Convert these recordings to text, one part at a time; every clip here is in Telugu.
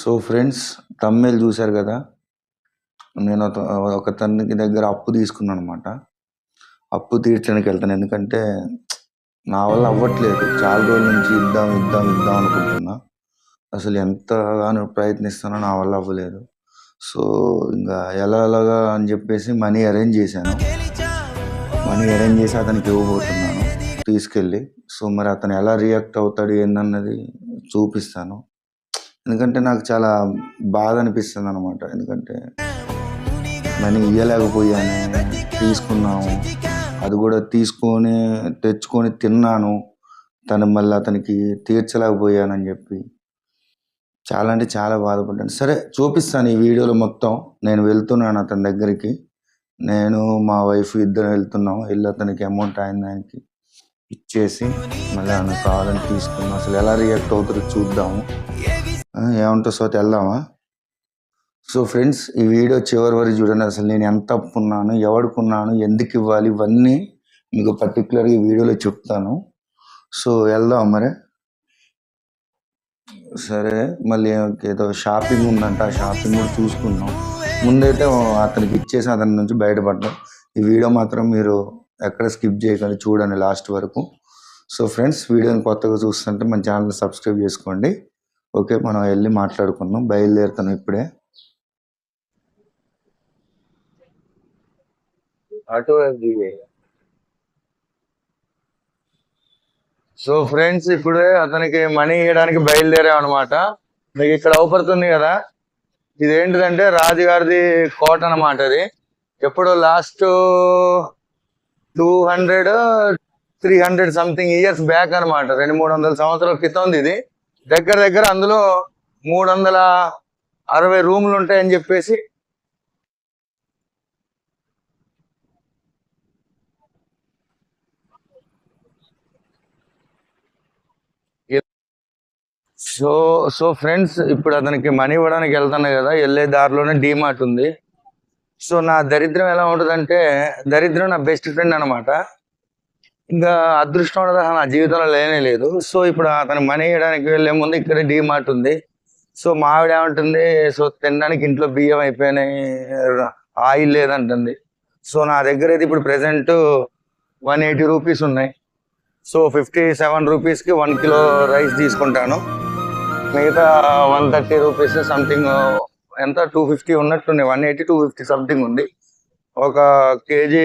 సో ఫ్రెండ్స్, తమ్నేల్ చూశారు కదా. నేను ఒక తనకి దగ్గర అప్పు తీసుకున్నాను అనమాట. అప్పు తీర్చడానికి వెళ్తాను, ఎందుకంటే నా వల్ల అవ్వట్లేదు. చాలా రోజుల నుంచి ఇద్దాం ఇద్దాం ఇద్దాం అనుకుంటున్నా. అసలు ఎంతగానో ప్రయత్నిస్తున్నా, నా వల్ల అవ్వలేదు. సో ఇంకా ఎలాగా అని చెప్పేసి మనీ అరేంజ్ చేశాను. మనీ అరేంజ్ చేసి అతనికి ఇవ్వబోతున్నాను తీసుకెళ్ళి. సో మరి అతను ఎలా రియాక్ట్ అవుతాడు ఏందన్నది చూపిస్తాను. ఎందుకంటే నాకు చాలా బాధ అనిపిస్తుంది అనమాట. ఎందుకంటే మనీ ఇవ్వలేకపోయాను, తీసుకున్నాము, అది కూడా తీసుకొని తెచ్చుకొని తిన్నాను, తను మళ్ళీ అతనికి తీర్చలేకపోయానని చెప్పి చాలా అంటే చాలా బాధపడ్డాను. సరే చూపిస్తాను ఈ వీడియోలో మొత్తం. నేను వెళ్తున్నాను అతని దగ్గరికి, నేను మా వైఫ్ ఇద్దరు వెళ్తున్నాము. వెళ్ళి అతనికి అమౌంట్ ఆయనకి ఇచ్చేసి మళ్ళీ ఆయనకు కావాలని తీసుకున్నాం. అసలు ఎలా రియాక్ట్ అవుతారో చూద్దాము. ఏమంటావు సోత, వెళ్దామా? సో ఫ్రెండ్స్, ఈ వీడియో చివరి వరకు చూడండి. అసలు నేను ఎంత అప్పున్నాను, ఎవడుకున్నాను, ఎందుకు ఇవ్వాలి, ఇవన్నీ మీకు పర్టికులర్గా ఈ వీడియోలో చెప్తాను. సో వెళ్దాం మరి. సరే, మళ్ళీ ఏదో షాపింగ్ ఉందంట, ఆ షాపింగ్ కూడా చూసుకున్నాం. ముందైతే అతనికి ఇచ్చేసి అతని నుంచి బయటపడ్డాం. ఈ వీడియో మాత్రం మీరు ఎక్కడ స్కిప్ చేయకండి, చూడండి లాస్ట్ వరకు. సో ఫ్రెండ్స్, వీడియోని కొత్తగా చూస్తుంటే మన ఛానల్ సబ్స్క్రైబ్ చేసుకోండి. ఓకే, మనం వెళ్ళి మాట్లాడుకుందాం. బయలుదేరుతాను ఇప్పుడే. సో ఫ్రెండ్స్, ఇప్పుడే అతనికి మనీ ఇవ్వడానికి బయలుదేరాం అనమాట. మీకు ఇక్కడ అవుపడుతుంది కదా, ఇదేంటిదంటే రాజుగారిది కోట అనమాట. అది ఎప్పుడు లాస్ట్ 200-300 సంథింగ్ ఇయర్స్ బ్యాక్ అనమాట. 200-300 సంవత్సరాల క్రితం ఇది. దగ్గర అందులో 360 రూములు ఉంటాయని చెప్పేసి సో ఫ్రెండ్స్, ఇప్పుడు అతనికి మనీ ఇవ్వడానికి వెళ్తాను కదా, వెళ్ళే దారిలోనే డీమార్ట్ ఉంది. సో నా దరిద్రం ఎలా ఉంటుందంటే, దరిద్రం నా బెస్ట్ ఫ్రెండ్ అనమాట. ఇంకా అదృష్టం ఉండదు నా జీవితంలో లేనే లేదు. సో ఇప్పుడు అతను మనీ ఇవ్వడానికి వెళ్ళే ముందు ఇక్కడ డీమార్ట్ ఉంది. సో మా ఆవిడ ఏమంటుంది, సో తినడానికి ఇంట్లో బియ్యం అయిపోయినాయి, ఆయిల్ లేదంటుంది. సో నా దగ్గర అయితే ఇప్పుడు ప్రెసెంట్ 180 రూపీస్ ఉన్నాయి. సో 57 రూపీస్కి 1 కిలో రైస్ తీసుకుంటాను. మిగతా 130 రూపీస్ సంథింగ్, ఎంత 250 ఉన్నట్టుంది. 180-250 సంథింగ్ ఉంది. ఒక కేజీ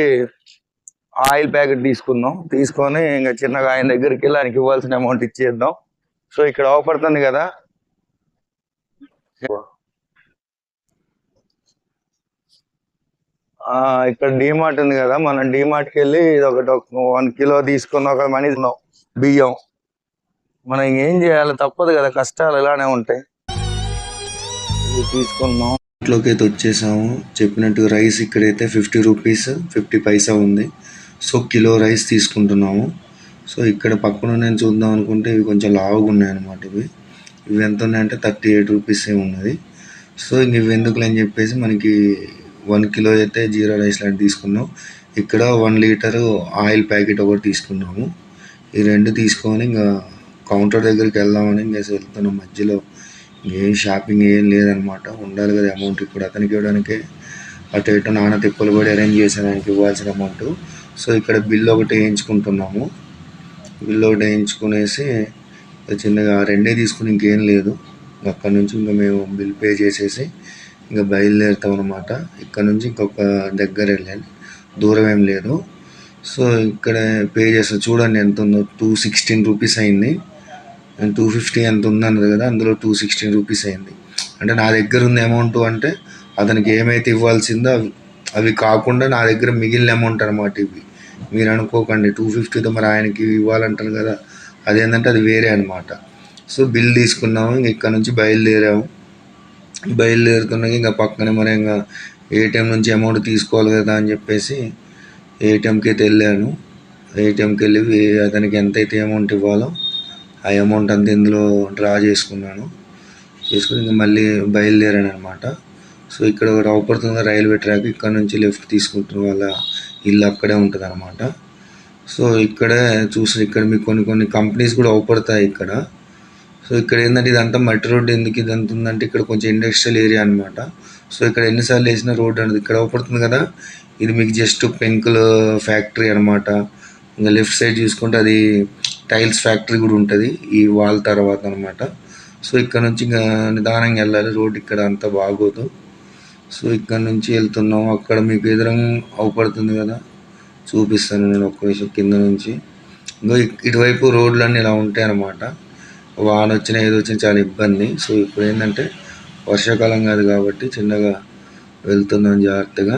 ఆయిల్ ప్యాకెట్ తీసుకొని ఇంకా చిన్నగా ఆయన దగ్గరికి వెళ్ళి ఆయనకి ఇవ్వాల్సిన అమౌంట్ ఇచ్చేద్దాం. సో ఇక్కడ అవపడుతుంది కదా, ఇక్కడ డీమార్ట్ ఉంది కదా, మనం డీమార్ట్కి వెళ్ళి ఒకటి 1 కిలో తీసుకున్న ఒక మనీ బియ్యం. మనం ఇంకేం చేయాలి, తప్పదు కదా, కష్టాలు ఇలానే ఉంటాయి. తీసుకున్నాం, ఇంట్లోకి అయితే వచ్చేసాము. చెప్పినట్టు రైస్ ఇక్కడైతే 50 రూపీస్ 50 పైసా ఉంది. సో కిలో రైస్ తీసుకుంటున్నాము. సో ఇక్కడ పక్కన నేను చూద్దాం అనుకుంటే ఇవి కొంచెం లావుగా ఉన్నాయి అనమాట. ఇవి ఎంత ఉన్నాయంటే 38 రూపీసే ఉన్నది. సో ఇంక ఇవి ఎందుకులే అని చెప్పేసి మనకి 1 కిలో అయితే జీరా రైస్ లాంటి తీసుకున్నాం. ఇక్కడ 1 లీటరు ఆయిల్ ప్యాకెట్ ఒకటి తీసుకున్నాము. ఈ రెండు తీసుకొని ఇంకా కౌంటర్ దగ్గరికి వెళ్దామని ఇంకా వెళ్తున్నాం. మధ్యలో ఏం షాపింగ్ ఏం లేదనమాట. ఉండాలి కదా అమౌంట్, ఇప్పుడు అతనికి ఇవ్వడానికి అటు ఇటు నాన్న తిప్పలు కూడా అరేంజ్ చేశాను ఆయనకి ఇవ్వాల్సిన అమౌంట్. సో ఇక్కడ బిల్ ఒకటి వేయించుకుంటున్నాము. బిల్ ఒకటి వేయించుకునేసి చిన్నగా రెండే తీసుకుని ఇంకేం లేదు. అక్కడ నుంచి ఇంకా మేము బిల్ పే చేసేసి ఇంకా బయలుదేరుతాం అనమాట. ఇక్కడ నుంచి ఇంకొక దగ్గర వెళ్ళాలి, దూరం ఏం లేదు. సో ఇక్కడ పే చేస్తాం. చూడండి ఎంత ఉందో, 216 రూపీస్ అయింది. 250 ఎంత ఉందన్నది కదా, అందులో 216 రూపీస్ అయింది. అంటే నా దగ్గర ఉన్న అమౌంట్ అంటే అతనికి ఏమైతే ఇవ్వాల్సిందో అవి కాకుండా నా దగ్గర మిగిలిన అమౌంట్ అనమాట ఇవి. మీరు అనుకోకండి 250తో మరి ఆయనకి ఇవ్వాలంటారు కదా, అదేంటంటే అది వేరే అనమాట. సో బిల్ తీసుకున్నాము, ఇక్కడ నుంచి బయలుదేరుతున్నాక ఇంకా పక్కనే మరి ఇంకా ఏటీఎం నుంచి అమౌంట్ తీసుకోవాలి కదా అని చెప్పేసి ఏటీఎంకి అయితే వెళ్ళాను. ఏటీఎంకి వెళ్ళి అతనికి ఎంతైతే అమౌంట్ ఇవ్వాలో ఆ అమౌంట్ అంతా ఇందులో డ్రా చేసుకుని ఇంకా మళ్ళీ బయలుదేరాను అనమాట. సో ఇక్కడ అవపడుతుంది రైల్వే ట్రాక్, ఇక్కడ నుంచి లెఫ్ట్ తీసుకుంటున్న వాళ్ళ ఇల్లు అక్కడే ఉంటుంది అనమాట. సో ఇక్కడే ఇక్కడ మీకు కొన్ని కంపెనీస్ కూడా అవపడతాయి ఇక్కడ. సో ఇక్కడ ఏంటంటే ఇదంతా మట్టి రోడ్డు. ఎందుకు ఇదంతా ఉందంటే ఇక్కడ కొంచెం ఇండస్ట్రియల్ ఏరియా అనమాట. సో ఇక్కడ ఎన్నిసార్లు వేసిన రోడ్డు అనేది ఇక్కడ అవపడుతుంది కదా, ఇది మీకు జస్ట్ పెంకుల ఫ్యాక్టరీ అనమాట. ఇంకా లెఫ్ట్ సైడ్ చూసుకుంటే అది టైల్స్ ఫ్యాక్టరీ కూడా ఉంటుంది ఈ వాల్ తర్వాత అనమాట. సో ఇక్కడ నుంచి ఇంకా నిదానంగా వెళ్ళాలి, రోడ్ ఇక్కడ అంతా బాగోదు. సో ఇక్కడ నుంచి వెళ్తున్నాం, అక్కడ మీకు ఎదురంగా అవపడుతుంది కదా, చూపిస్తాను నేను ఒక్క నిమిషం కింద నుంచి. ఇంకా ఇటువైపు రోడ్లన్నీ ఇలా ఉంటాయి అన్నమాట. వాన వచ్చినా ఏదో వచ్చినా చాలా ఇబ్బంది. సో ఇప్పుడు ఏంటంటే వర్షాకాలం కాదు కాబట్టి చిన్నగా వెళ్తున్నాం జాగ్రత్తగా.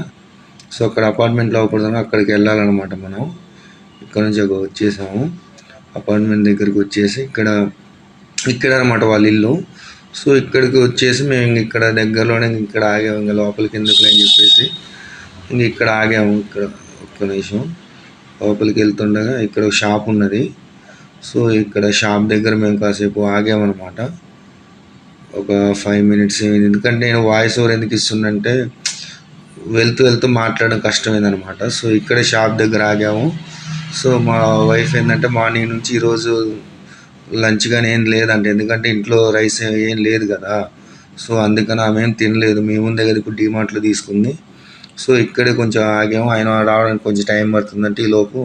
సో అక్కడ అపార్ట్మెంట్లో అవపడుతున్నాం, అక్కడికి వెళ్ళాలన్నమాట మనం. ఇక్కడ నుంచి వచ్చేసాము, అపార్ట్మెంట్ దగ్గరికి వచ్చేసి ఇక్కడ అనమాట వాళ్ళ ఇల్లు. సో ఇక్కడికి వచ్చేసి మేము ఇక్కడ దగ్గరలోనే ఇక్కడ ఆగాము, ఇంకా లోపలికి ఎందుకు అని చెప్పేసి ఇంక ఇక్కడ ఆగాము. ఇక్కడ ఒక్క నిమిషం లోపలికి వెళ్తుండగా ఇక్కడ షాప్ ఉన్నది. సో ఇక్కడ షాప్ దగ్గర మేము కాసేపు ఆగామన్నమాట, ఒక 5 minutes. ఎందుకంటే నేను వాయిస్ ఓవర్ ఎందుకు ఇస్తుందంటే వెళ్తూ వెళ్తూ మాట్లాడడం కష్టమైందనమాట. సో ఇక్కడ షాప్ దగ్గర ఆగాము. సో మా వైఫ్ ఏంటంటే మార్నింగ్ నుంచి ఈరోజు లంచ్ కానీ ఏం లేదంటే, ఎందుకంటే ఇంట్లో రైస్ ఏం లేదు కదా. సో అందుకని ఆమె ఏం తినలేదు, మేము దగ్గర ఇప్పుడు డీమార్ట్లో తీసుకుంది. సో ఇక్కడే కొంచెం ఆగాము, ఆయన రావడానికి కొంచెం టైం పడుతుందంటే ఈలోపు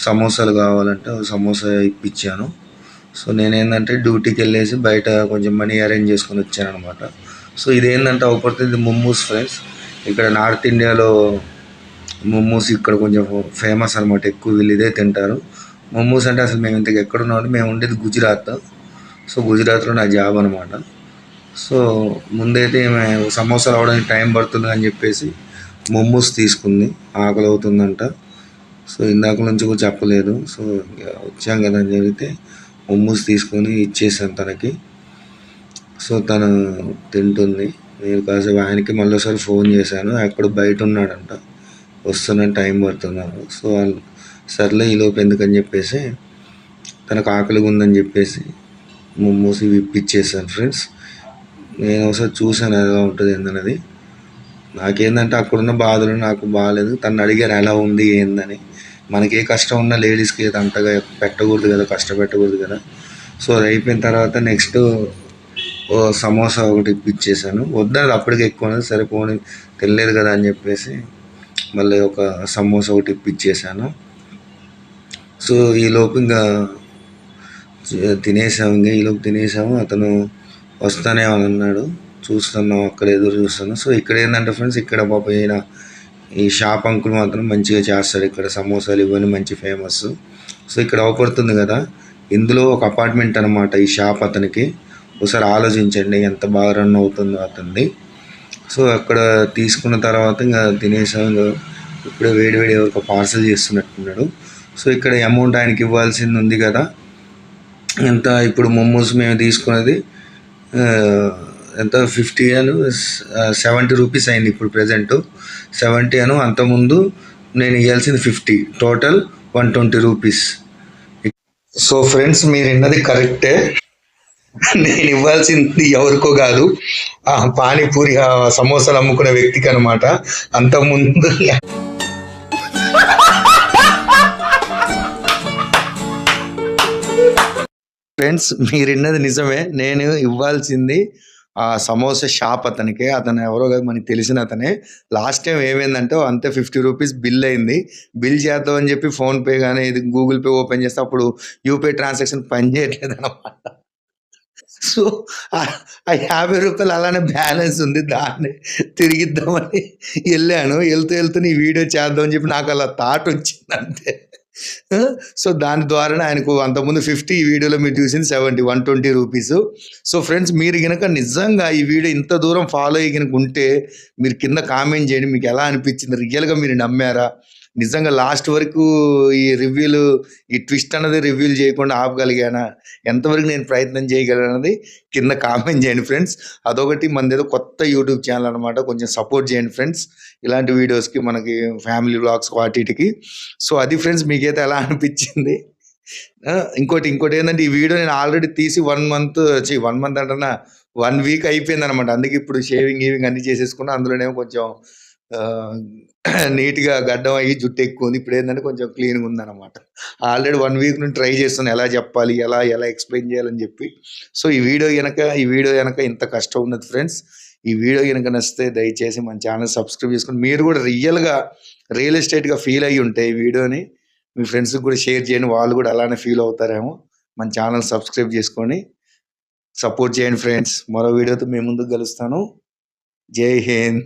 సమోసాలు కావాలంటే సమోసా ఇప్పించాను. సో నేనేంటంటే డ్యూటీకి వెళ్ళేసి బయట కొంచెం మనీ అరేంజ్ చేసుకొని వచ్చాను అనమాట. సో ఇదేంటంటే అవుపడుతుంది మోమోస్ ఫ్రెండ్స్. ఇక్కడ నార్త్ ఇండియాలో మోమోస్ ఇక్కడ కొంచెం ఫేమస్ అనమాట, ఎక్కువ వీళ్ళు ఇదే తింటారు. మోమోస్ అంటే అసలు మేము ఇంతకు ఎక్కడున్నామంటే మేము ఉండేది గుజరాత్. సో గుజరాత్లో నా జాబ్ అనమాట. సో ముందైతే సమోసా రావడానికి టైం పడుతుంది అని చెప్పేసి మోమోస్ తీసుకుంది, ఆకలి అవుతుందంట. సో ఇందాక నుంచి కూడా చెప్పలేదు. సో వచ్చాం కదా అని జరిగితే మోమోస్ తీసుకొని ఇచ్చేసాను తనకి. సో తను తింటుంది. నేను కాసేపు ఆయనకి మళ్ళీ ఒకసారి ఫోన్ చేశాను, అక్కడ బయట ఉన్నాడంట, వస్తున్న టైం పడుతున్నాను. సో సర్లే ఈలోపు ఎందుకని చెప్పేసి తనకు ఆకలిగా ఉందని చెప్పేసి మోమోస్ ఇవి ఇప్పించేసాను ఫ్రెండ్స్. నేను ఒకసారి చూసాను ఎలా ఉంటుంది ఏందనేది. నాకేందంటే అక్కడున్న బాధలు నాకు బాగాలేదు. తను అడిగారు ఎలా ఉంది ఏందని. మనకి ఏ కష్టం ఉన్నా లేడీస్కి ఏదో అంతగా పెట్టకూడదు కదా, కష్టపెట్టకూడదు కదా. సో అది అయిపోయిన తర్వాత నెక్స్ట్ సమోసా ఒకటి ఇప్పించేసాను. వద్దది అప్పటికి ఎక్కువ సరే పోనీ తెలియదు కదా అని చెప్పేసి మళ్ళీ ఒక సమోసా ఒకటి ఇప్పించేసాను. సో ఈలోపు ఇంకా తినేసాము, ఈలోపు తినేసాము. అతను వస్తానేమని అన్నాడు, చూస్తున్నాం అక్కడ ఎదురు చూస్తున్నాం. సో ఇక్కడ ఏంటంటే ఫ్రెండ్స్, ఇక్కడ పాప ఈ షాప్ అంకుల్ మాత్రం మంచిగా చేస్తాడు. ఇక్కడ సమోసాలు ఇవన్నీ మంచి ఫేమస్. సో ఇక్కడ అవపడుతుంది కదా, ఇందులో ఒక అపార్ట్మెంట్ అనమాట ఈ షాప్ అతనికి. ఒకసారి ఆలోచించండి ఎంత బాగా రన్ అవుతుందో అతనిది. సో అక్కడ తీసుకున్న తర్వాత ఇంకా తినేసాం. ఇంకా ఇప్పుడే వేడి ఎవరికి పార్సల్ చేస్తున్నట్టున్నాడు. సో ఇక్కడ అమౌంట్ ఆయనకి ఇవ్వాల్సింది ఉంది కదా, ఎంత ఇప్పుడు మోమోస్ మేము తీసుకున్నది ఎంత 50 అను 70 రూపీస్ అయింది ఇప్పుడు ప్రజెంట్. 70 అను, అంతకుముందు నేను ఇవ్వాల్సింది 50, టోటల్ 120 రూపీస్. సో ఫ్రెండ్స్ మీరు విన్నది కరెక్టే, నేను ఇవ్వాల్సింది ఎవరికో కాదు, పానీపూరి సమోసాలు అమ్ముకునే వ్యక్తికి అనమాట. అంతకుముందు ఫ్రెండ్స్ మీరు విన్నది నిజమే, నేను ఇవ్వాల్సింది ఆ సమోసా షాప్ అతనికి. అతను ఎవరో కాదు, మనకి తెలిసిన అతనే. లాస్ట్ టైం ఏమైందంటే అంతే 50 రూపీస్ బిల్ అయింది. బిల్ చేద్దామని చెప్పి ఫోన్పే కానీ ఇది గూగుల్ పే ఓపెన్ చేస్తే అప్పుడు యూపీఐ ట్రాన్సాక్షన్ పనిచేయట్లేదు అనమాట. సో ఆ 50 రూపాయలు అలానే బ్యాలెన్స్ ఉంది, దాన్ని తిరిగిద్దామని వెళ్ళాను. వెళ్తూ ఈ వీడియో చేద్దామని చెప్పి నాకు అలా థాట్ వచ్చింది అంతే. సో దాని ద్వారానే ఆయనకు అంతకుముందు 50, ఈ వీడియోలో మీరు చూసింది 70, 120 రూపీస్. సో ఫ్రెండ్స్ మీరు కనుక నిజంగా ఈ వీడియో ఇంత దూరం ఫాలో అయ్యి కనుక ఉంటే మీరు కింద కామెంట్ చేయండి, మీకు ఎలా అనిపించింది, రియల్గా మీరు నమ్మారా, నిజంగా లాస్ట్ వరకు ఈ రివ్యూలు, ఈ ట్విస్ట్ అన్నది రివ్యూలు చేయకుండా ఆపగలిగానా, ఎంతవరకు నేను ప్రయత్నం చేయగలనది కింద కామెంట్ చేయండి ఫ్రెండ్స్. అదొకటి, మనది ఏదో కొత్త యూట్యూబ్ ఛానల్ అనమాట, కొంచెం సపోర్ట్ చేయండి ఫ్రెండ్స్ ఇలాంటి వీడియోస్కి, మనకి ఫ్యామిలీ వ్లాగ్స్ వాటికి. సో అది ఫ్రెండ్స్, మీకైతే ఎలా అనిపించింది. ఇంకోటి ఏంటంటే ఈ వీడియో నేను ఆల్రెడీ తీసి 1 మంత్ అంటున్నా 1 వీక్ అయిపోయింది అనమాట. అందుకే ఇప్పుడు షేవింగ్ అన్నీ చేసేసుకున్నా. అందులోనేమో కొంచెం నీట్‌గా గడ్డం అయ్యి జుట్టు ఎక్కువ ఉంది. ఇప్పుడేందంటే కొంచెం క్లీన్‌గా ఉందన్నమాట. ఆల్రెడీ 1 వీక్ నుండి ట్రై చేస్తున్నా ఎలా చెప్పాలి? ఎలా ఎక్స్‌ప్లెయిన్ చేయాలని చెప్పి. సో, ఈ వీడియో గనక ఇంత కష్టం ఉన్నది ఫ్రెండ్స్. ఈ వీడియో గనక నచ్చితే దయచేసి మన ఛానెల్ సబ్స్క్రైబ్ చేసుకొని మీరు కూడా రియల్ ఎస్టేట్‌గా ఫీల్ అయ్యి ఉంటే ఈ వీడియోని మీ ఫ్రెండ్స్‌కి కూడా షేర్ చేయండి. వాళ్ళు కూడా అలానే ఫీల్ అవుతారేమో. మన ఛానెల్ సబ్స్క్రైబ్ చేసుకొని సపోర్ట్ చేయండి ఫ్రెండ్స్. మరో వీడియోతో మీ ముందుకు కలుస్తాను. జై హింద్.